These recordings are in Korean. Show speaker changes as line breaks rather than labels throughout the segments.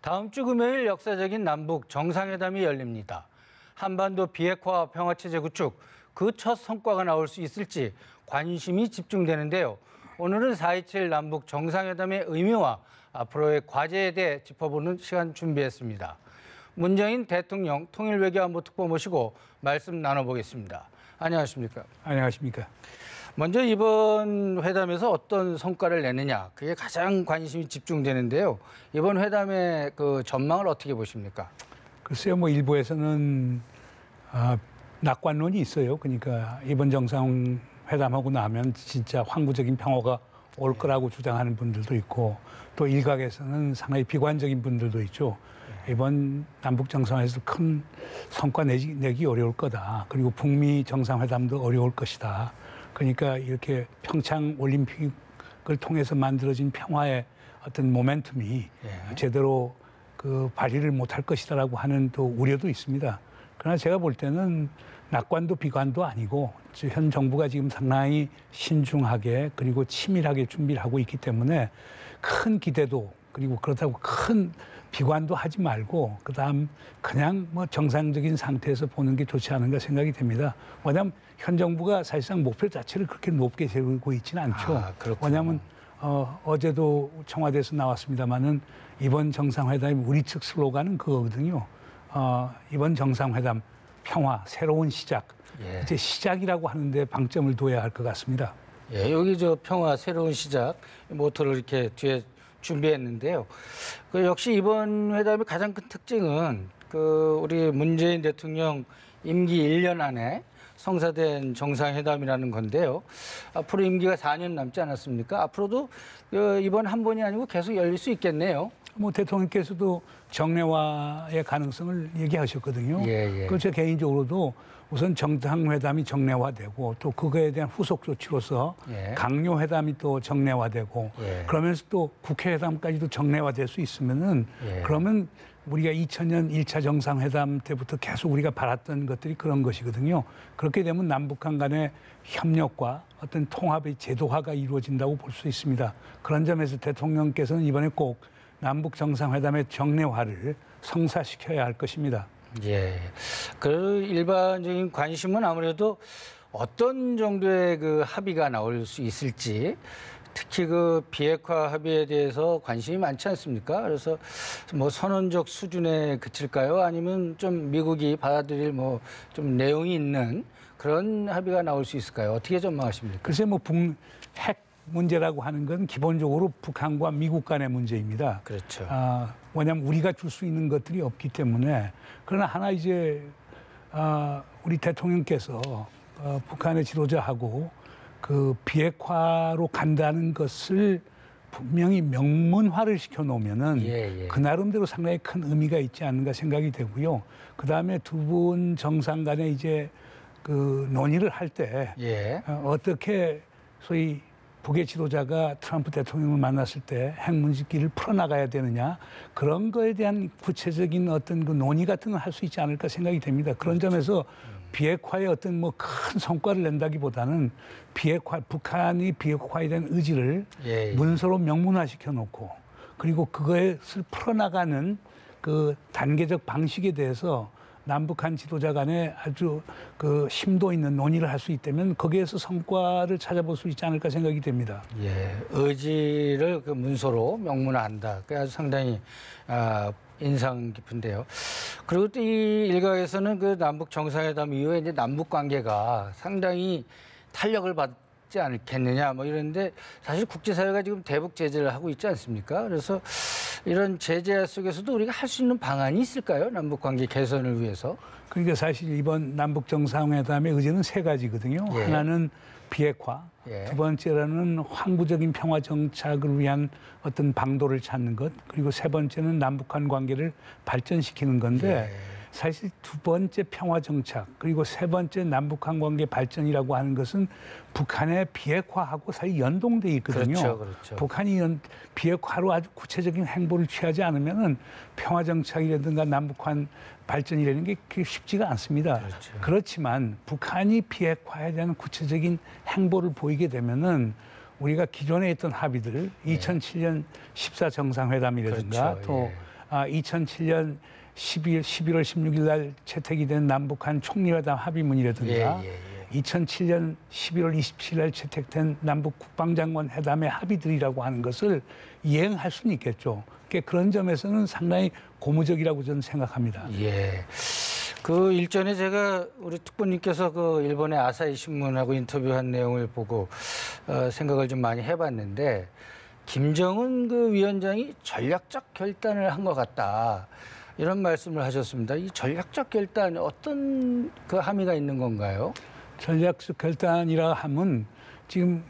다음 주 금요일 역사적인 남북 정상회담이 열립니다. 한반도 비핵화 평화체제 구축, 그 첫 성과가 나올 수 있을지 관심이 집중되는데요. 오늘은 4.27 남북 정상회담의 의미와 앞으로의 과제에 대해 짚어보는 시간 준비했습니다. 문재인 대통령 통일외교안보 특보 모시고 말씀 나눠보겠습니다. 안녕하십니까?
안녕하십니까?
먼저 이번 회담에서 어떤 성과를 내느냐, 그게 가장 관심이 집중되는데요. 이번 회담의 그 전망을 어떻게 보십니까?
글쎄요, 일부에서는 낙관론이 있어요. 그러니까 이번 정상회담하고 나면 진짜 황구적인 평화가 올 거라고 주장하는 분들도 있고, 또 일각에서는 상당히 비관적인 분들도 있죠. 이번 남북 정상회담에서 큰 성과 내기 어려울 거다. 그리고 북미 정상회담도 어려울 것이다. 그러니까 이렇게 평창 올림픽을 통해서 만들어진 평화의 어떤 모멘텀이 제대로 그 발휘를 못할 것이다라고 하는 또 우려도 있습니다. 그러나 제가 볼 때는 낙관도 비관도 아니고 현 정부가 지금 상당히 신중하게 그리고 치밀하게 준비를 하고 있기 때문에 큰 기대도 그리고 그렇다고 큰 비관도 하지 말고 그다음 그냥 정상적인 상태에서 보는 게 좋지 않은가 생각이 됩니다. 왜냐하면 현 정부가 사실상 목표 자체를 그렇게 높게 세우고 있지는 않죠. 왜냐하면 어제도 청와대에서 나왔습니다마는 이번 정상회담 우리 측 슬로건은 그거거든요. 이번 정상회담 평화 새로운 시작. 이제 시작이라고 하는데 방점을 둬야 할 것 같습니다.
예, 여기 평화 새로운 시작 모토를 이렇게 뒤에 준비했는데요. 그 역시 이번 회담의 가장 큰 특징은 그 우리 문재인 대통령 임기 1년 안에 성사된 정상회담이라는 건데요. 앞으로 임기가 4년 남지 않았습니까? 앞으로도 이번 한 번이 아니고 계속 열릴 수 있겠네요.
대통령께서도 정례화의 가능성을 얘기하셨거든요. 제 개인적으로도 우선 정상회담이 정례화되고 또 그거에 대한 후속 조치로서 강요회담이 또 정례화되고 그러면서 또 국회회담까지도 정례화될 수 있으면은 그러면 우리가 2000년 1차 정상회담 때부터 계속 우리가 바랐던 것들이 그런 것이거든요. 그렇게 되면 남북한 간의 협력과 어떤 통합의 제도화가 이루어진다고 볼 수 있습니다. 그런 점에서 대통령께서는 이번에 꼭 남북 정상회담의 정례화를 성사시켜야 할 것입니다.
예. 그 일반적인 관심은 아무래도 어떤 정도의 그 합의가 나올 수 있을지, 특히 그 비핵화 합의에 대해서 관심이 많지 않습니까? 그래서 선언적 수준에 그칠까요? 아니면 좀 미국이 받아들일 좀 내용이 있는 그런 합의가 나올 수 있을까요? 어떻게 전망하십니까?
글쎄 핵 문제라고 하는 건 기본적으로 북한과 미국 간의 문제입니다.
그렇죠.
왜냐하면 우리가 줄 수 있는 것들이 없기 때문에. 그러나 하나 이제 우리 대통령께서 북한의 지도자하고 그 비핵화로 간다는 것을 분명히 명문화를 시켜놓으면은 그 나름대로 상당히 큰 의미가 있지 않는가 생각이 되고요. 그 다음에 두 분 정상 간에 이제 그 논의를 할 때 어떻게 소위 북의 지도자가 트럼프 대통령을 만났을 때 핵 문제기를 풀어나가야 되느냐 그런 거에 대한 구체적인 어떤 그 논의 같은 걸 할 수 있지 않을까 생각이 됩니다. 그런 점에서 비핵화의 어떤 큰 성과를 낸다기보다는 북한이 비핵화에 대한 의지를 문서로 명문화시켜 놓고 그리고 그것을 풀어나가는 그 단계적 방식에 대해서 남북한 지도자 간에 아주 그 심도 있는 논의를 할 수 있다면 거기에서 성과를 찾아볼 수 있지 않을까 생각이 됩니다.
의지를 그 문서로 명문화한다. 그게 아주 상당히 인상 깊은데요. 그리고 또 이 일각에서는 그 남북 정상회담 이후에 이제 남북 관계가 상당히 탄력을 받지 않겠느냐 이런데 사실 국제사회가 지금 대북 제재를 하고 있지 않습니까? 그래서 이런 제재 속에서도 우리가 할 수 있는 방안이 있을까요? 남북 관계 개선을 위해서.
그러니까 사실 이번 남북 정상회담의 의제는 세 가지거든요. 하나는 비핵화, 두 번째로는 항구적인 평화 정착을 위한 어떤 방도를 찾는 것, 그리고 세 번째는 남북한 관계를 발전시키는 건데 사실 두 번째 평화 정착 그리고 세 번째 남북한 관계 발전이라고 하는 것은 북한의 비핵화하고 사실 연동돼 있거든요.
그렇죠.
북한이 비핵화로 아주 구체적인 행보를 취하지 않으면은 평화 정착이라든가 남북한 발전이라는 게 쉽지가 않습니다. 그렇지만 북한이 비핵화에 대한 구체적인 행보를 보이게 되면은 우리가 기존에 했던 합의들 2007년 14 정상회담이라든가 또 2007년 11월 16일 날 채택이 된 남북한 총리회담 합의문이라든가 2007년 11월 27일 날 채택된 남북 국방장관 회담의 합의들이라고 하는 것을 이행할 수는 있겠죠. 그러니까 그런 점에서는 상당히 고무적이라고 저는 생각합니다.
예. 그 일전에 제가 우리 특보님께서 그 일본의 아사히 신문하고 인터뷰한 내용을 보고 생각을 좀 많이 해봤는데 김정은 그 위원장이 전략적 결단을 한 것 같다. 이런 말씀을 하셨습니다. 이 전략적 결단이 어떤 그 함의가 있는 건가요?
전략적 결단이라 하면 지금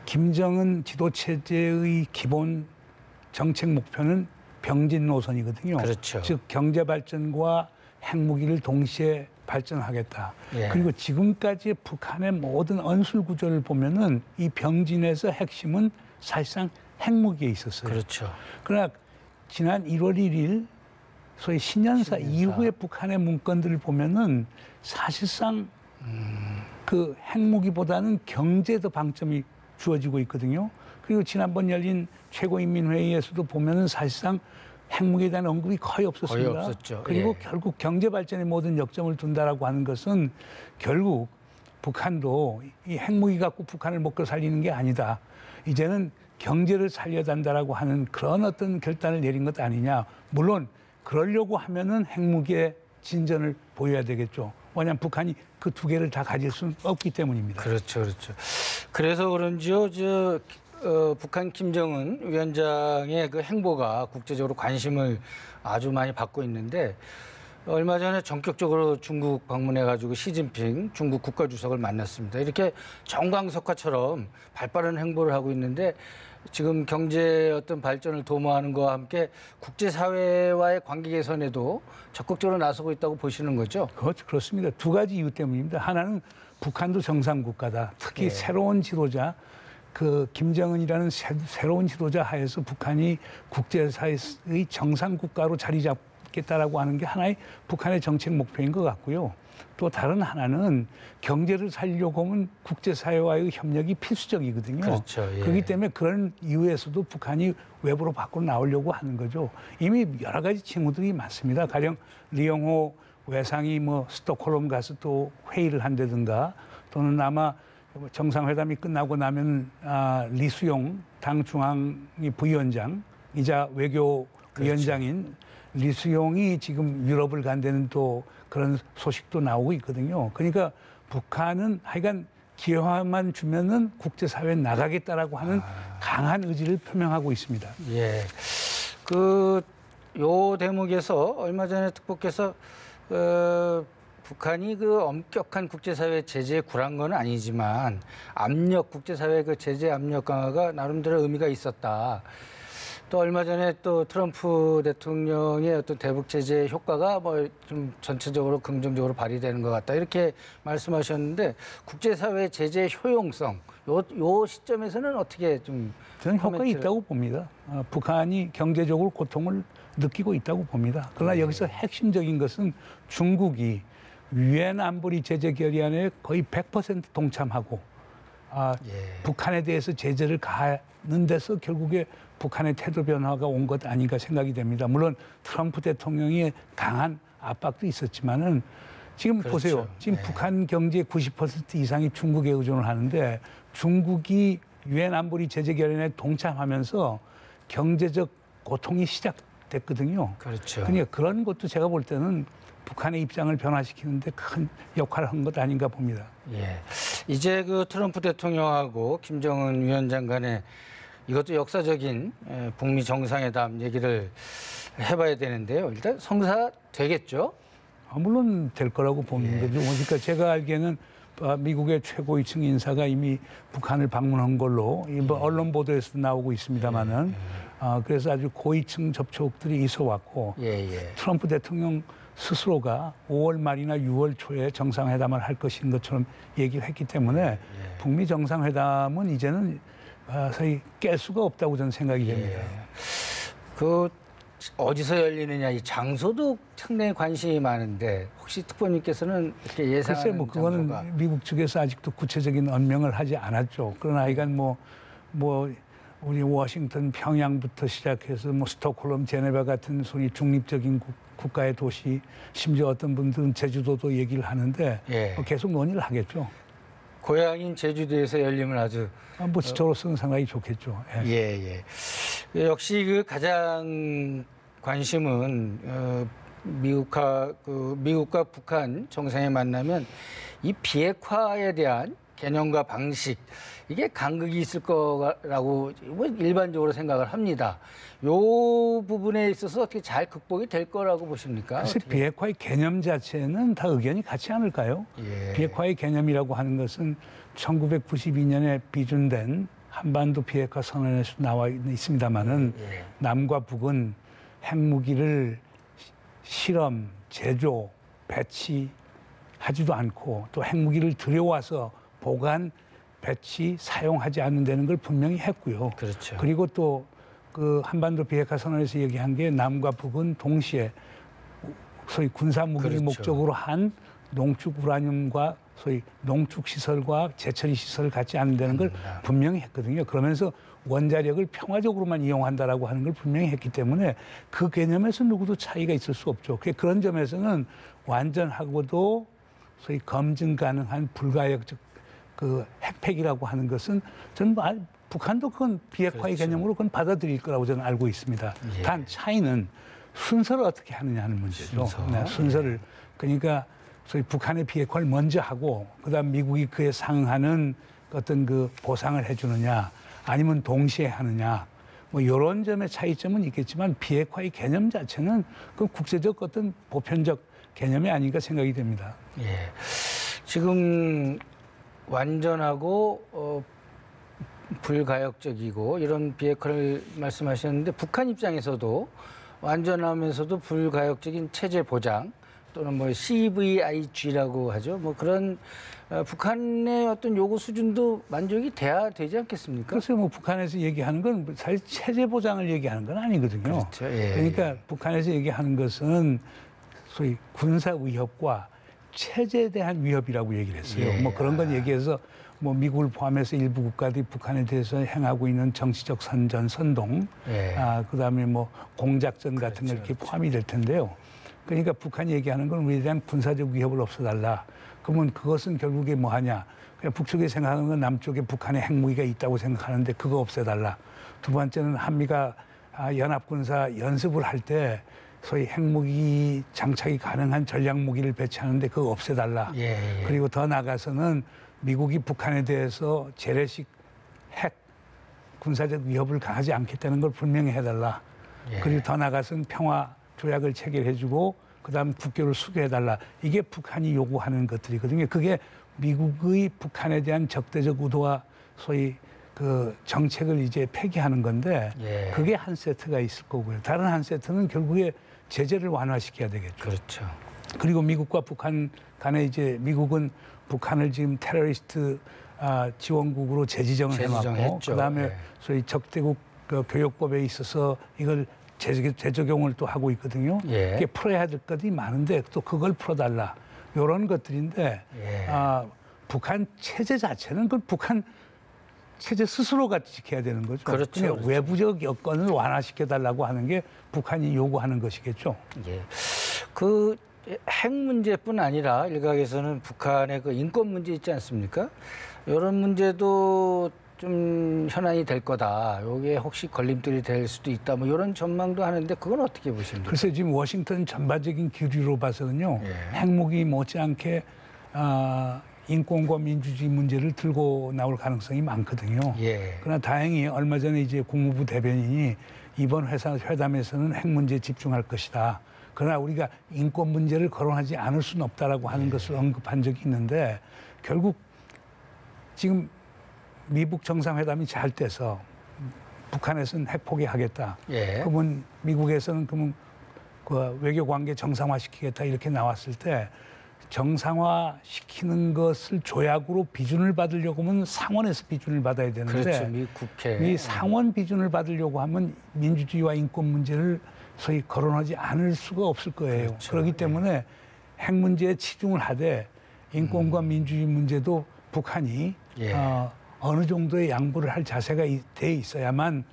김정은 지도체제의 기본 정책 목표는 병진 노선이거든요.
그렇죠.
즉 경제 발전과 핵무기를 동시에 발전하겠다.
예.
그리고 지금까지 북한의 모든 언술 구조를 보면은 이 병진에서 핵심은 사실상 핵무기에 있었어요.
그렇죠.
그러나 지난 1월 1일 소위 신년사 이후의 북한의 문건들을 보면은 사실상 그 핵무기보다는 경제에 더 방점이 주어지고 있거든요. 그리고 지난번 열린 최고인민회의에서도 보면은 사실상 핵무기에 대한 언급이 거의 없었습니다.
거의 없었죠.
그리고
예.
결국 경제 발전에 모든 역점을 둔다라고 하는 것은 결국 북한도 이 핵무기 갖고 북한을 먹고 살리는 게 아니다. 이제는 경제를 살려야 한다라고 하는 그런 어떤 결단을 내린 것 아니냐. 물론 그러려고 하면은 핵무기의 진전을 보여야 되겠죠. 왜냐하면 북한이 그 두 개를 다 가질 수는 없기 때문입니다.
그렇죠, 그렇죠. 그래서 그런지요, 북한 김정은 위원장의 그 행보가 국제적으로 관심을 아주 많이 받고 있는데 얼마 전에 전격적으로 중국 방문해가지고 시진핑 중국 국가주석을 만났습니다. 이렇게 정광석화처럼 발빠른 행보를 하고 있는데 지금 경제 어떤 발전을 도모하는 것과 함께 국제사회와의 관계 개선에도 적극적으로 나서고 있다고 보시는 거죠?
그렇습니다. 두 가지 이유 때문입니다. 하나는 북한도 정상국가다. 특히
예.
새로운 지도자, 그 김정은이라는 새로운 지도자 하에서 북한이 국제사회의 정상국가로 자리 잡겠다라고 하는 게 하나의 북한의 정책 목표인 것 같고요. 또 다른 하나는 경제를 살리려고 하면 국제사회와의 협력이 필수적이거든요.
그렇죠. 예.
그렇기 때문에 그런 이유에서도 북한이 외부로 밖으로 나오려고 하는 거죠. 이미 여러 가지 징후들이 많습니다. 가령 리영호 외상이 뭐 스톡홀름 가서 또 회의를 한다든가 또는 아마 정상회담이 끝나고 나면 리수용 당 중앙위 부위원장이자 외교위원장인 리수용이 지금 유럽을 간다는 또 그런 소식도 나오고 있거든요. 그러니까 북한은 하여간 기회만 주면은 국제사회에 나가겠다라고 하는 강한 의지를 표명하고 있습니다.
예. 요 대목에서 얼마 전에 특보께서 북한이 그 엄격한 국제사회 제재에 굴한 건 아니지만 국제사회 그 제재 압력 강화가 나름대로 의미가 있었다. 또 얼마 전에 또 트럼프 대통령의 어떤 대북 제재 효과가 뭐 좀 전체적으로 긍정적으로 발휘되는 것 같다. 이렇게 말씀하셨는데 국제사회 제재 효용성 요 시점에서는 어떻게 좀
저는 효과가 있다고 봅니다. 북한이 경제적으로 고통을 느끼고 있다고 봅니다. 그러나 여기서 핵심적인 것은 중국이 유엔 안보리 제재 결의안에 거의 100% 동참하고 북한에 대해서 제재를 가하는 데서 결국에 북한의 태도 변화가 온 것 아닌가 생각이 됩니다. 물론 트럼프 대통령의 강한 압박도 있었지만은 지금
그렇죠.
보세요. 지금
네.
북한 경제의 90% 이상이 중국에 의존을 하는데 중국이 유엔 안보리 제재 결의안에 동참하면서 경제적 고통이 시작됐거든요.
그렇죠.
그러니까 그런 것도 제가 볼 때는 북한의 입장을 변화시키는데 큰 역할을 한 것 아닌가 봅니다.
예. 이제 그 트럼프 대통령하고 김정은 위원장 간에 이것도 역사적인 북미 정상회담 얘기를 해봐야 되는데요. 일단 성사되겠죠?
물론 될 거라고 보는 거죠. 그러니까 제가 알기에는 미국의 최고위층 인사가 이미 북한을 방문한 걸로 언론 보도에서도 나오고 있습니다만은 그래서 아주 고위층 접촉들이 있어 왔고 트럼프 대통령 스스로가 5월 말이나 6월 초에 정상회담을 할 것인 것처럼 얘기를 했기 때문에 북미 정상회담은 이제는 거의 깰 수가 없다고 저는 생각이 됩니다.
어디서 열리느냐 이 장소도 상당히 관심이 많은데 혹시 특보님께서는 이렇게 예상하는
글쎄 뭐 그거는
장소가?
미국 측에서 아직도 구체적인 언명을 하지 않았죠. 그러나 하여간 우리 워싱턴, 평양부터 시작해서 뭐 스톡홀름, 제네바 같은 소위 중립적인 국가의 도시, 심지어 어떤 분들은 제주도도 얘기를 하는데
예.
계속 논의를 하겠죠.
고향인 제주도에서 열리면 아주
뭐 저로서는 상당히 좋겠죠. 예.
예. 역시 그 가장 관심은 미국과 북한 정상이 만나면 이 비핵화에 대한 개념과 방식 이게 간극이 있을 거라고 뭐 일반적으로 생각을 합니다. 요 부분에 있어서 어떻게 잘 극복이 될 거라고 보십니까?
사실 비핵화의 개념 자체는 다 의견이 같지 않을까요?
예.
비핵화의 개념이라고 하는 것은 1992년에 비준된 한반도 비핵화 선언에서 나와 있습니다마는
예.
남과 북은 핵무기를 실험, 제조, 배치하지도 않고 또 핵무기를 들여와서 보관, 배치, 사용하지 않는다는 걸 분명히 했고요.
그렇죠.
그리고 또 그 한반도 비핵화 선언에서 얘기한 게 남과 북은 동시에 소위 군사 무기를
그렇죠.
목적으로 한 농축 우라늄과 소위 농축 시설과 재처리 시설을 갖지 않는다는 걸 분명히 했거든요. 그러면서 원자력을 평화적으로만 이용한다라고 하는 걸 분명히 했기 때문에 그 개념에서 누구도 차이가 있을 수 없죠. 그런 점에서는 완전하고도 소위 검증 가능한 불가역적 그 핵폐기라고 하는 것은 저는 북한도 그건 비핵화의
그렇죠.
개념으로 그건 받아들일 거라고 저는 알고 있습니다.
예.
단 차이는 순서를 어떻게 하느냐 하는 문제죠.
순서.
순서를. 그러니까 소위 북한의 비핵화를 먼저 하고 그다음 미국이 그에 상응하는 어떤 그 보상을 해주느냐 아니면 동시에 하느냐 뭐 이런 점의 차이점은 있겠지만 비핵화의 개념 자체는 그 국제적 어떤 보편적 개념이 아닌가 생각이 됩니다.
예. 지금 완전하고 불가역적이고 이런 비핵화를 말씀하셨는데 북한 입장에서도 완전하면서도 불가역적인 체제 보장 또는 뭐 CVIG라고 하죠. 뭐 그런 북한의 어떤 요구 수준도 만족이 돼야 되지 않겠습니까?
글쎄요, 뭐 북한에서 얘기하는 건 사실 체제 보장을 얘기하는 건 아니거든요.
그렇죠. 예,
그러니까 북한에서 얘기하는 것은 소위 군사 위협과 체제에 대한 위협이라고 얘기를 했어요.
예.
뭐 그런 건 얘기해서 뭐 미국을 포함해서 일부 국가들이 북한에 대해서 행하고 있는 정치적 선전, 선동,
예.
그다음에 뭐 공작전 같은 거
그렇죠,
이렇게 포함이 될 텐데요. 그러니까 북한이 얘기하는 건 우리에 대한 군사적 위협을 없애달라. 그러면 그것은 결국에 뭐 하냐. 그냥 북쪽에 생각하는 건 남쪽에 북한의 핵무기가 있다고 생각하는데 그거 없애달라. 두 번째는 한미가 연합군사 연습을 할 때 소위 핵무기 장착이 가능한 전략무기를 배치하는데 그거 없애달라.
예.
그리고 더 나아가서는 미국이 북한에 대해서 재래식 핵 군사적 위협을 가하지 않겠다는 걸 분명히 해달라.
예.
그리고 더 나아가서는 평화 조약을 체결해주고 그다음 국교를 수교해달라. 이게 북한이 요구하는 것들이거든요. 그게 미국의 북한에 대한 적대적 의도와 소위 그 정책을 이제 폐기하는 건데
예.
그게 한 세트가 있을 거고요. 다른 한 세트는 결국에 제재를 완화시켜야 되겠죠.
그렇죠.
그리고 미국과 북한 간에 이제 미국은 북한을 지금 테러리스트 지원국으로 재지정을 해놨고
재지정했죠.
그다음에
예.
소위 적대국 그 교역법에 있어서 이걸 재적용을 또 하고 있거든요.
예.
이게 풀어야 될 것들이 많은데 또 그걸 풀어달라. 이런 것들인데
예.
북한 체제 자체는 그 북한 체제 스스로가 지켜야 되는 거죠.
그렇죠,
그냥
그렇죠.
외부적 여건을 완화시켜달라고 하는 게 북한이 요구하는 것이겠죠.
예. 그 핵 문제뿐 아니라 일각에서는 북한의 그 인권 문제 있지 않습니까? 이런 문제도 좀 현안이 될 거다. 이게 혹시 걸림돌이 될 수도 있다. 뭐 이런 전망도 하는데 그건 어떻게 보십니까?
글쎄 지금 워싱턴 전반적인 기류로 봐서는요.
예.
핵무기 못지않게 인권과 민주주의 문제를 들고 나올 가능성이 많거든요.
예.
그러나 다행히 얼마 전에 이제 국무부 대변인이 이번 회담에서는 핵 문제에 집중할 것이다. 그러나 우리가 인권 문제를 거론하지 않을 수는 없다라고 하는 것을 언급한 적이 있는데 결국 지금 미북 정상회담이 잘 돼서 북한에서는 핵 포기하겠다.
예.
그러면 미국에서는 그러면 그 외교 관계 정상화시키겠다 이렇게 나왔을 때 정상화시키는 것을 조약으로 비준을 받으려고 하면 상원에서 비준을 받아야 되는데
그렇죠. 미 국회.
이 상원 비준을 받으려고 하면 민주주의와 인권 문제를 소위 거론하지 않을 수가 없을 거예요.
그렇죠.
그렇기 때문에 핵 문제에 치중을 하되 인권과 민주주의 문제도 북한이
예.
어느 정도의 양보를 할 자세가 돼 있어야만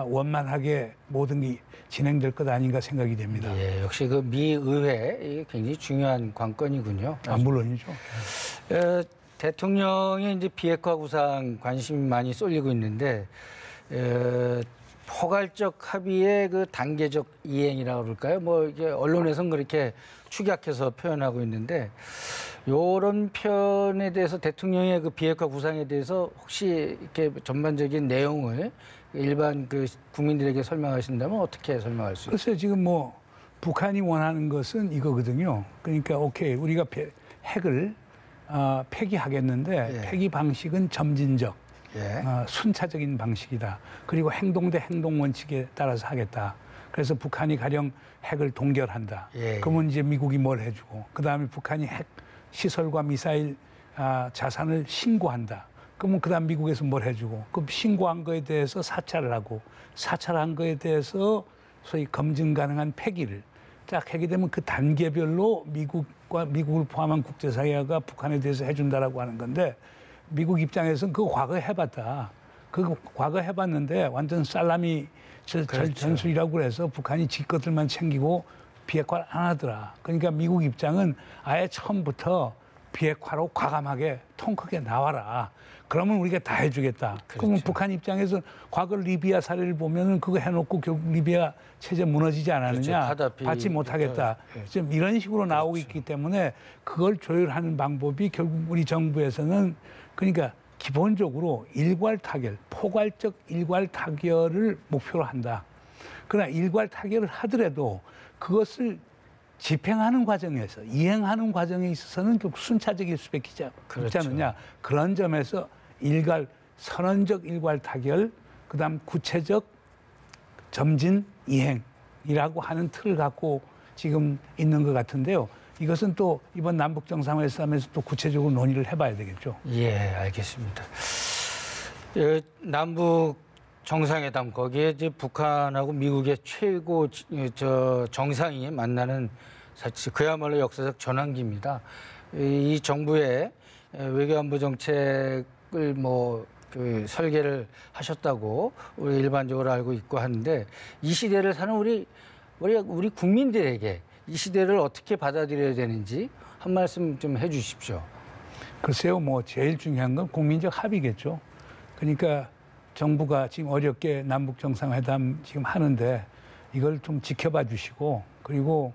원만하게 모든 게 진행될 것 아닌가 생각이 됩니다.
예, 역시 그 미 의회 이게 굉장히 중요한 관건이군요.
물론이죠.
대통령의 이제 비핵화 구상 관심이 많이 쏠리고 있는데 포괄적 합의의 그 단계적 이행이라고 그럴까요? 뭐 이게 언론에서는 그렇게 축약해서 표현하고 있는데 이런 표현에 대해서 대통령의 그 비핵화 구상에 대해서 혹시 이렇게 전반적인 내용을 일반 그 국민들에게 설명하신다면 어떻게 설명할 수 있어요?
글쎄요, 지금 뭐 북한이 원하는 것은 이거거든요. 그러니까 오케이, 우리가 핵을 폐기하겠는데
예.
폐기 방식은 점진적,
예.
순차적인 방식이다. 그리고 행동 대 행동 원칙에 따라서 하겠다. 그래서 북한이 가령 핵을 동결한다.
예.
그러면 이제 미국이 뭘 해주고, 그 다음에 북한이 핵 시설과 미사일 자산을 신고한다. 그러면 그다음 미국에서 뭘 해주고, 그 신고한 거에 대해서 사찰을 하고, 사찰한 거에 대해서 소위 검증 가능한 폐기를 딱 하게 되면 그 단계별로 미국을 포함한 국제사회가 북한에 대해서 해준다라고 하는 건데, 미국 입장에서는 그거 과거에 해봤다. 그거 과거에 해봤는데 완전 살라미
그렇죠.
전술이라고 그래서 북한이 지 것들만 챙기고 비핵화를 안 하더라. 그러니까 미국 입장은 아예 처음부터 비핵화로 과감하게 통 크게 나와라. 그러면 우리가 다 해주겠다.
그렇죠.
그러면 북한 입장에서 과거 리비아 사례를 보면은 그거 해놓고 결국 리비아 체제 무너지지 않았느냐.
카다피.
받지 못하겠다.
네.
지금 이런 식으로 나오고 있기 때문에 그걸 조율하는 방법이 결국 우리 정부에서는 그러니까 기본적으로 일괄 타결, 포괄적 일괄 타결을 목표로 한다. 그러나 일괄 타결을 하더라도 그것을 집행하는 과정에서, 이행하는 과정에 있어서는 결국 순차적일 수밖에 없지
그렇죠.
않느냐. 그런 점에서 선언적 일괄 타결, 그다음 구체적 점진 이행이라고 하는 틀을 갖고 지금 있는 것 같은데요. 이것은 또 이번 남북 정상회담에서 또 구체적으로 논의를 해봐야 되겠죠.
예, 알겠습니다. 남북 정상회담 거기에 이제 북한하고 미국의 최고 정상이 만나는 사실 그야말로 역사적 전환기입니다. 이 정부의 외교안보 정책을 그 설계를 하셨다고 우리 일반적으로 알고 있고 하는데 이 시대를 사는 우리 국민들에게 이 시대를 어떻게 받아들여야 되는지 한 말씀 좀 해주십시오.
글쎄요, 뭐 제일 중요한 건 국민적 합의겠죠. 그러니까 정부가 지금 어렵게 남북 정상회담 지금 하는데 이걸 좀 지켜봐 주시고, 그리고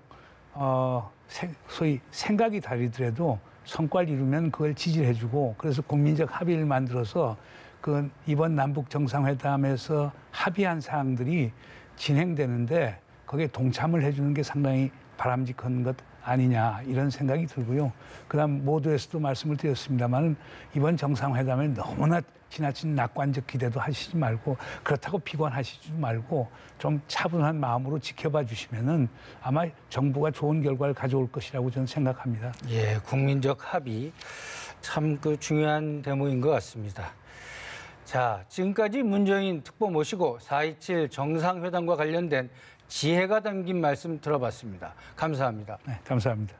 소위 생각이 다르더라도 성과를 이루면 그걸 지지해 주고, 그래서 국민적 합의를 만들어서 그 이번 남북 정상회담에서 합의한 사항들이 진행되는데 거기에 동참을 해 주는 게 상당히 바람직한 것 아니냐, 이런 생각이 들고요. 그다음 모두에서도 말씀을 드렸습니다만 이번 정상회담에 너무나 지나친 낙관적 기대도 하시지 말고, 그렇다고 비관하시지 말고 좀 차분한 마음으로 지켜봐 주시면은 아마 정부가 좋은 결과를 가져올 것이라고 저는 생각합니다.
예, 국민적 합의 참 그 중요한 대목인 것 같습니다. 자, 지금까지 문정인 특보 모시고 4.27 정상회담과 관련된 지혜가 담긴 말씀 들어봤습니다. 감사합니다.
네, 감사합니다.